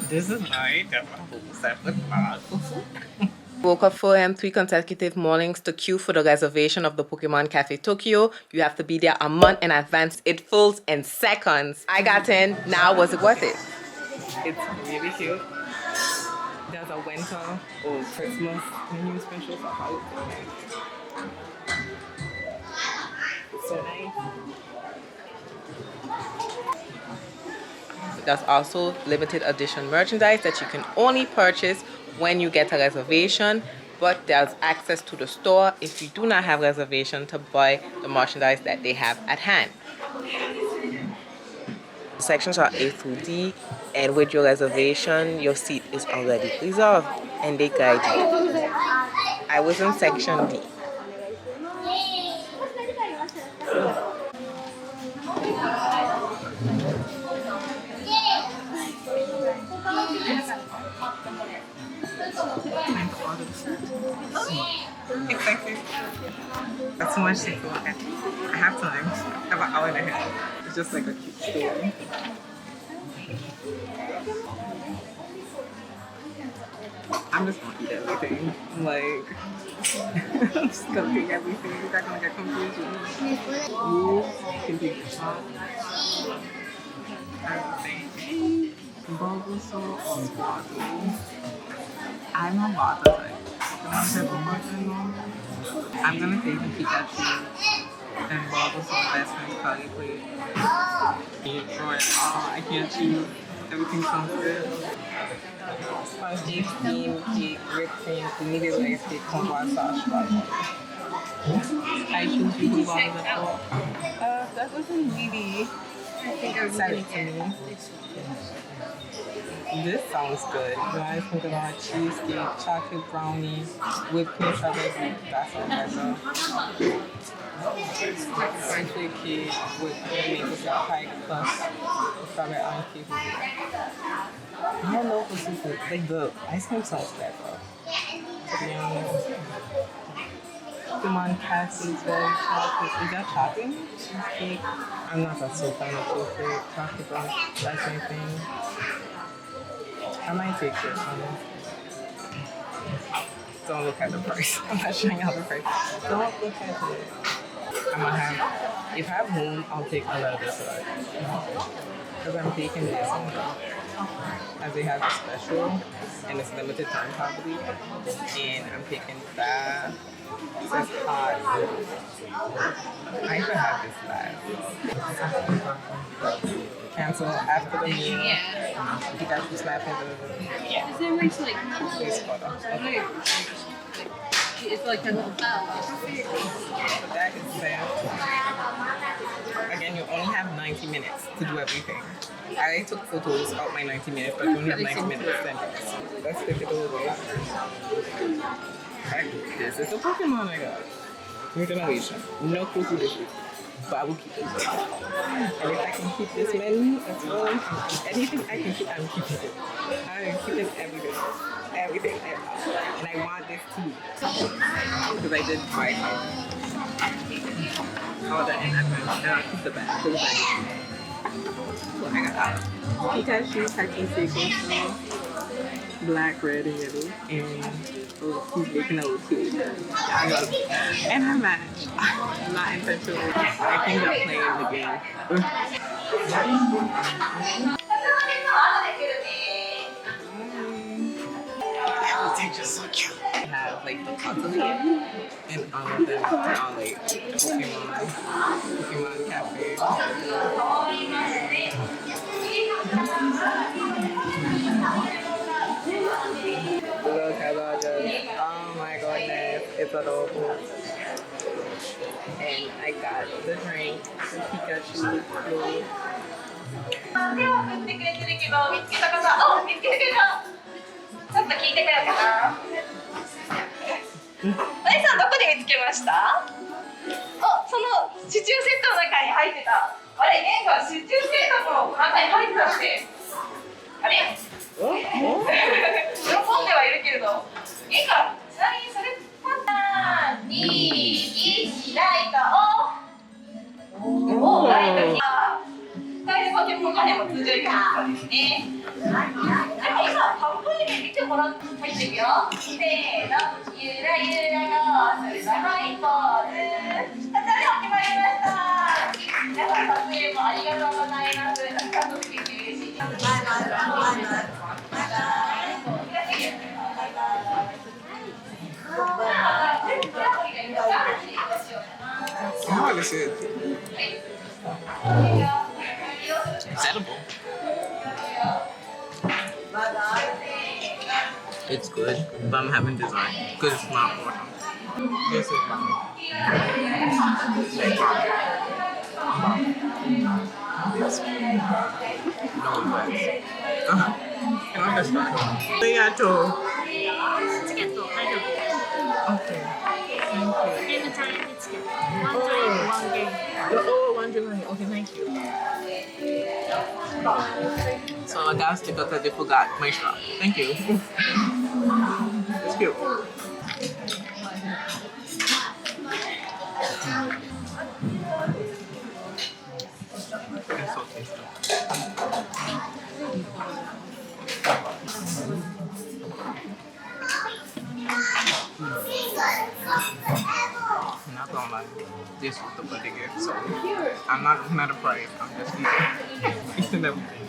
This is nice. That's a whole separate bag for food. Woke up for 3 consecutive mornings to queue for the reservation of the Pokémon Cafe Tokyo. You have to be there a month in advance. It fills in seconds. I got in. Now, was it worth it? It's really cute. There's a winter or Christmas menu special for how it's so nice. There's also limited edition merchandise that you can only purchase when you get a reservation, but there's access to the store if you do not have reservation to buy the merchandise that they have at hand. Sections are A through D, and with your reservation, your seat is already reserved and they guide you. I was in section D. Excited. That's so much things to look at. I have time. I have an hour and a half. It's just like a cute story. I'm just gonna eat everything. Like, I'm just gonna eat everything. You're not gonna get confused. You can take the shot. Everything. Bulbasaur or Squirtle. I'm a water type. I'm gonna take the Pikachu and Bulbasaur best friends party plate. I can't choose. Everything sounds good. Sponge cake, steam cake, whipped cream, immediate lace cake, cornball sauce, strawberry. I choose you who bought it. That wasn't really. I think I was selling to me. This sounds good. You guys think about cheesecake, chocolate brownie, whipped cream, strawberry. That's all better. French cake with maple syrup pie plus strawberry almond cake. I don't know if this is good. Like the ice cream sounds better. To be honest. Pokémon Cafe chocolate. Is that chocolate? Cheesecake? I'm not that so fan of cheesecake. Chocolate brownie. That's my thing. I might take this one. Don't look at the price. I'm not showing you the price. Don't look at it. I'm gonna have, if I have room, I'll take a lot of this side. Because I'm taking this one. As they have a special, and it's limited time probably. And I'm taking that. It says hot. I should have this last. Cancel after the meal. Pikachu slapping the. Yeah. Is there a way to like Please photo. Okay. It's like a little bell. That is sad. Again, you only have 90 minutes to do everything. I took photos of my 90 minutes, but you only have 90 minutes. Then let's take it over. This is a Pokemon I got. New generation. No clue who this is. But I will keep it. And if I can keep this menu as well, anything I can keep, I'm keeping it. I'm keeping everything. Everything. And I want this too. Because I did buy some. All that in advance. And I'll keep the bag. Put the bag in. What I got out. Pikachu Pâtissier, black, red, and yellow. And he's making a little cake. I got it. And I match. Not intentional. I think they're playing the game. Everything's just so cute. I have like the cutlery and all of them are all like Pokémon Cafe. Look at all this. Oh my goodness, it's adorable. And I got the drink, the Pikachu blue. 手は振ってくれてるけど、見つけた方、あ、見つけてくれた。ちょっと聞いてくれるかな。お姉さんどこで見つけました？あ、そのシチューセットの中に入ってた。あれ、姉さんシチューセットの中に入ってたって。あれ？喜んではいるけれど、いいか。ちなみにそれ、3、2、1、ライトオフ。お、ライトに。ポケモンカフェも通常になりますね。では今カップ入れ見てもらって入っていくよ。せーの、ゆらゆらゴースのハイポーズ。ただいま決まりました。皆さん撮影もありがとうございます。なんかとって嬉しい。バイバイバイバイバイバイ。Oh, this is it's edible. It's good, but I'm having dessert because it's not water. This is fine. No regrets. Can I just start? Arigato. チケット大丈夫。 Okay. Thank you. ゲームチャレンジチケット。ワンチャレンジ、ワンゲーム。 Oh, one July. Okay, thank you. So I got a sticker because they forgot my straw. Thank you. It's cute. It's so tasty. I'm not gonna lie, this was the what they get, so I'm not looking at the price, I'm just eating everything.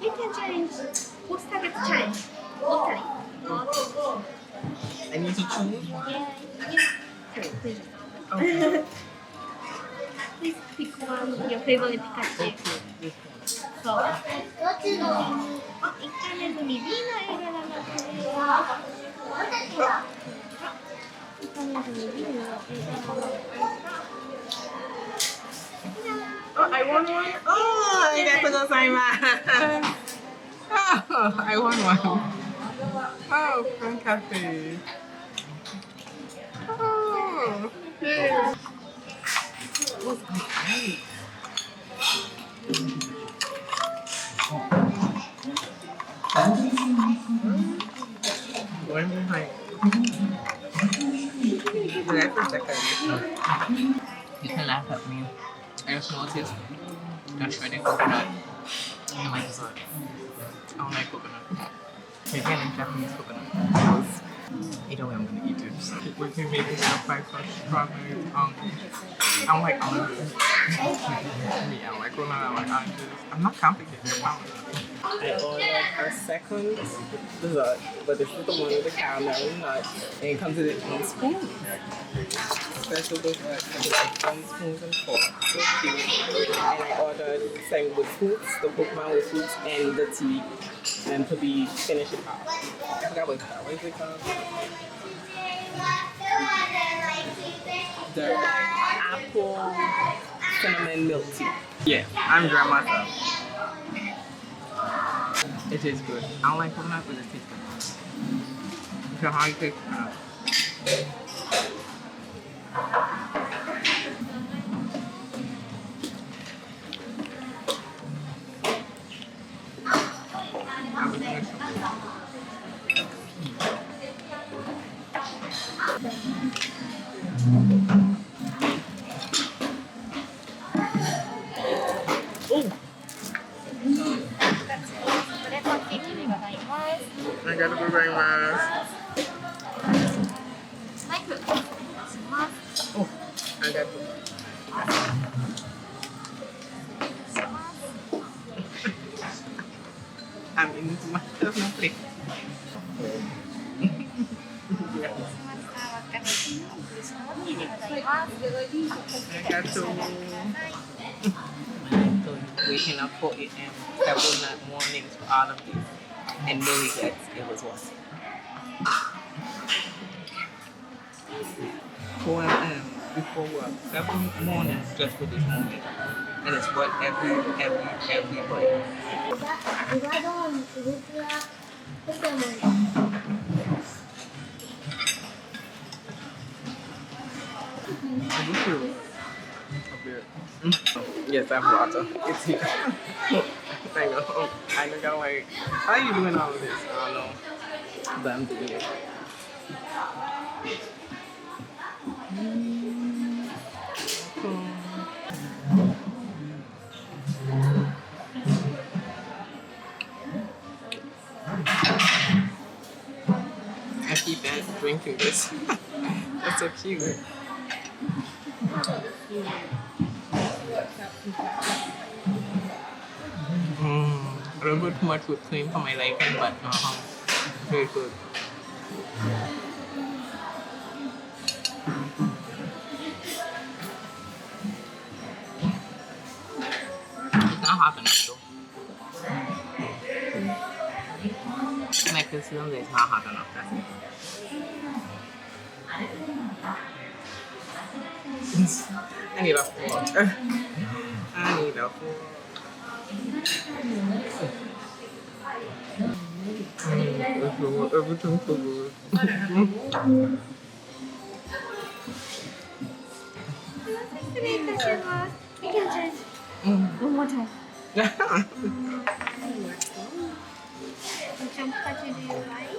You can challenge. What target challenge? What target? I need to choose? Please. Okay. Please pick one your favorite Pikachu. This So, あ、インターネットに B の映画がなってる。インターネットに B の映画がなってる。 Oh, I won one? Oh, arigatou gozaimasu. Oh, I won one. Oh, from Cafe. Oh, yes. What's great? Going behind. That's a second. You can laugh at me. I just noticed that shredded coconut in my dessert. I don't like coconut. Again, in Japanese coconut. Either way, I'm gonna eat it. We can make it up by strawberries. I don't like oranges. Me, I don't like coconut. I like oranges. I'm not complicated. I ordered a second dessert, but this is the one with the caramel nut, and it comes with its own spoon. Special dessert with like 1 spoon and fork. So cute. And I ordered same with fruits, the Pokemon with fruits and the tea, and to be finish it off. I forgot what it's called. What is it called? The apple cinnamon milk tea. Yeah, I'm dry myself. It tastes good. I don't like coconut, but it tastes good. So how you taste coconut? I gotta be very nice. Oh, I got to. I'm into myself now. I got to. Waking up 4 a.m. several night mornings for all of this. And no regrets, it was worth it. 4 a.m. before work, 7 mornings just for this moment. And it's worth every bite. I do feel a bit. Yes, I have water. It's here. I know. I don't gotta wait. How are you doing all of this? I don't know. But I'm doing it. I keep drinking this. That's so cute. A little bit too much whipped cream for my liking, but very good. It's not hot enough though. My concealer is not hot enough, that's it. I need a fork. I need a fork. Everything's so good. One more time. Which Pikachu do you like?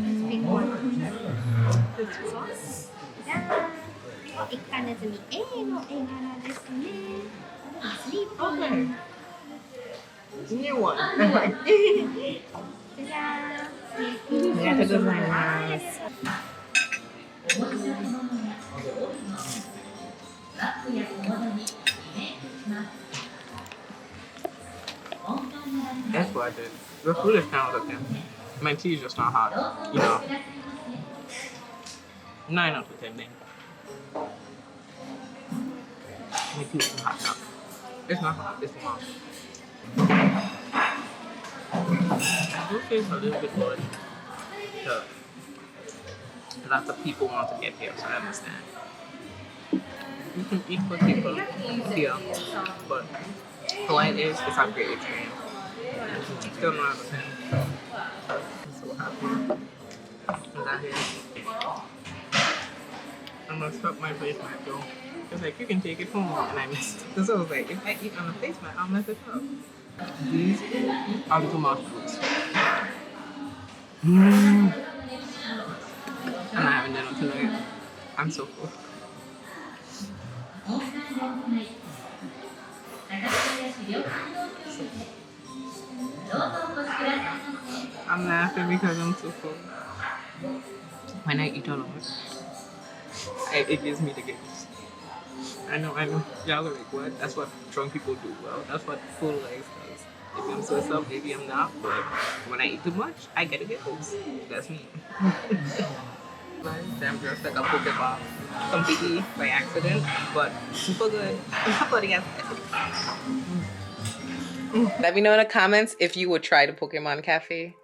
Let's pick one. Sauce? 1巻ネズミ A の絵柄ですね。スリーポン。 New one. じゃじゃーん。ありがとうございます。That's what I did. The food is kind of okay. My tea is just not hot. You know. 9 out of 10 then. My tea isn't hot enough. It's not hot, it's warm. I do taste a little bit good. So, lots of people want to get here, so I understand. You can eat for people here, but the way it is, it's a great experience. Still not out of 10. I'm so happy. I got here. I'm gonna stop my placemat though. It's like, you can take it home, and I missed it. So I was like, if I eat on a placemat, I'll mess it up. These are little mushrooms. And I haven't done it tonight. I'm so full. I'm laughing because I'm so full. When I eat all of it, it gives me the giggles. I know. Y'all are like, what? That's what drunk people do. Well, that's what full legs does. Maybe I'm so up, maybe I'm not, but when I eat too much, I get the giggles. That's me. I'm just like a Pokeball. Completely by accident, but super good. Nobody has Let me know in the comments if you would try the Pokemon Cafe.